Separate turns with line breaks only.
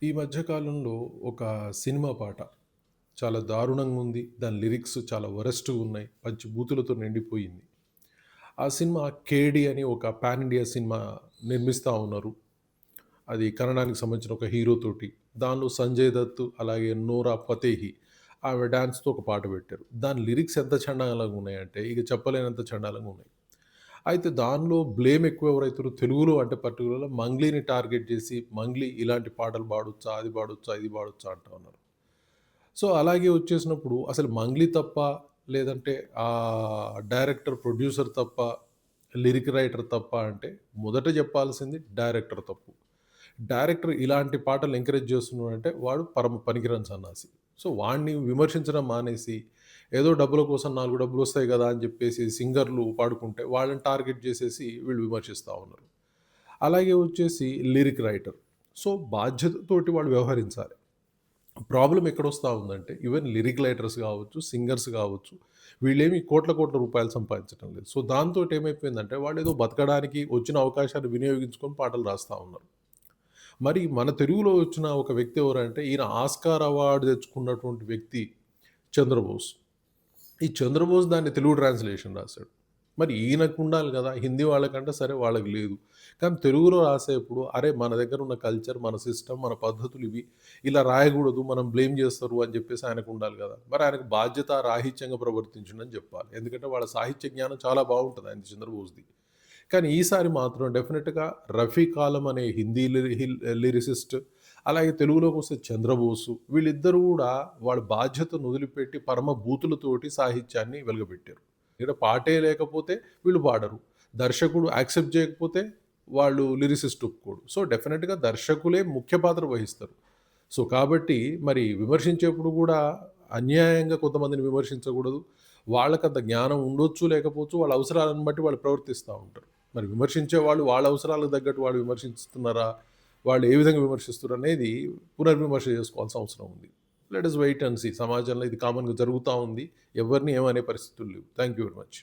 ఈ మధ్య కాలంలో ఒక సినిమా పాట చాలా దారుణంగా ఉంది. దాని లిరిక్స్ చాలా వరస్ట్‌గా ఉన్నాయి. మంచి బూతులతో నిండిపోయింది. ఆ సినిమా 'కేడి' అని ఒక పాన్ ఇండియా సినిమా నిర్మిస్తా ఉన్నారు. అది కన్నడానికి సంబంధించిన ఒక హీరో తోటి. దానిలో సంజయ్ దత్, అలాగే నోరా ఫతేహి ఆమె డాన్స్‌తో ఒక పాట పెట్టారు. దాని లిరిక్స్ ఎంత చండాలంగా ఉన్నాయంటే ఇక చెప్పలేనంత చండాలంగా ఉన్నాయి. అయితే దానిలో బ్లేమ్ ఎక్కువ ఎవరైతారో తెలుగులో అంటే పర్టిక్యులర్‌గా మంగ్లీని టార్గెట్ చేసి, మంగ్లీ ఇలాంటి పాటలు పాడొచ్చా? అది పాడొచ్చా? ఇది పాడొచ్చా? అంటా ఉన్నారు. సో, అలాగే వచ్చేసినప్పుడు అసలు మంగ్లీ తప్ప, లేదంటే డైరెక్టర్, ప్రొడ్యూసర్ తప్ప, లిరిక్ రైటర్ తప్ప అంటే మొదట చెప్పాల్సింది డైరెక్టర్ తప్పు. డైరెక్టర్ ఇలాంటి పాటలు ఎంకరేజ్ చేస్తున్నాడంటే వాడు పరమ పనికిరాని సన్నాసి. సో, వాడిని విమర్శించడం మానేసి, ఏదో డబ్బుల కోసం 4 డబ్బులొస్తాయి గదా! అని చెప్పేసి సింగర్‌లు పాడుకుంటే వాళ్ళని టార్గెట్ చేసేసి వీళ్ళు విమర్శిస్తా ఉన్నారు. అలాగే వచ్చేసి లిరిక్ రైటర్. సో, బాధ్యతతోటి వాళ్ళు వ్యవహరించాలి. ప్రాబ్లమ్ ఎక్కడొస్తా ఉందంటే, ఈవెన్ లిరిక్ రైటర్స్ గావచ్చు, సింగర్స్ గావచ్చు, వీళ్ళేమి కోట్ల, కోట్ల రూపాయలు సంపాదించటం లేదు. సో, దాంతోటి ఏమైపోయిందంటే, వాళ్ళేదో బతకడానికి వచ్చిన అవకాశాన్ని వినియోగించుకొని పాటలు రాస్తా ఉన్నారు. మరి మన తెలుగులో వచ్చిన ఒక వ్యక్తి ఎవరంటే, ఈయన ఆస్కార్ అవార్డ్ తెచ్చుకున్నటువంటి వ్యక్తి 'చంద్రబోస్.' ఈ 'చంద్రబోస్' దాన్ని తెలుగు ట్రాన్స్‌లేషన్ రాసాడు. మరి ఈయనకుండాలి గదా! హిందీ వాళ్ళకంటే సరే వాళ్ళకి లేదు. కానీ తెలుగులో రాసేప్పుడు అరే! మన దగ్గరున్న కల్చర్, మన సిస్టమ్, మన పద్ధతులివి. ఇలా రాయగూడదు. మనం బ్లేమ్ జేస్తారు అని జెప్పేసి ఆయనకుండాలి గదా! మరి ఆయనకు బాధ్యత రాహిత్యంగా ప్రవర్తించిండని జెప్పాలి. ఎందుకంటే వాళ్ళ సాహిత్య జ్ఞానం చాలా బావుంటది ఆయనది 'చంద్రబోస్‌ది.' కానీ ఈసారి మాత్రం డెఫినిట్‌గా 'రఫీక్ ఆలం' అనే హిందీ లిరిసిస్ట్, అలాగే తెలుగులోకొస్తే 'చంద్రబోసు' వీళ్ళిద్దరూ గూడా వాళ్ళ బాధ్యతను వదిలిపెట్టి పరమ బూతులతోటి సాహిత్యాన్ని వెలగబెట్టారు. ఇక్కడ పాటే లేకపోతే వీళ్ళు పాడరు. దర్శకుడు యాక్సెప్ట్ చేయకపోతే వాళ్ళు లిరిసిస్ట్ ఒప్పుకోడు. సో, డెఫినిట్‌గా దర్శకులే ముఖ్య పాత్ర వహిస్తారు. సో, కాబట్టి మరి విమర్శించేప్పుడు గూడా అన్యాయంగా కొంతమందిని విమర్శించకూడదు. వాళ్ళకంత జ్ఞానం ఉండొచ్చు, లేకపోవచ్చు. వాళ్ళ అవసరాలను బట్టి వాళ్ళు ప్రవర్తిస్తా ఉంటారు. మరి విమర్శించే వాళ్ళు వాళ్ళ అవసరాలకు తగ్గట్టు వాళ్ళు విమర్శిస్తున్నారా? వాళ్ళు ఏ విధంగా విమర్శిస్తున్నారనేది పునర్విమర్శ చేసుకోవాల్సిన అవసరం ఉంది. Let us wait and see. సమాజంలో ఇది కామన్‌గా జరుగుతా ఉంది. ఎవరిని ఏమనే పరిస్థితులు లేవు. Thank you very much.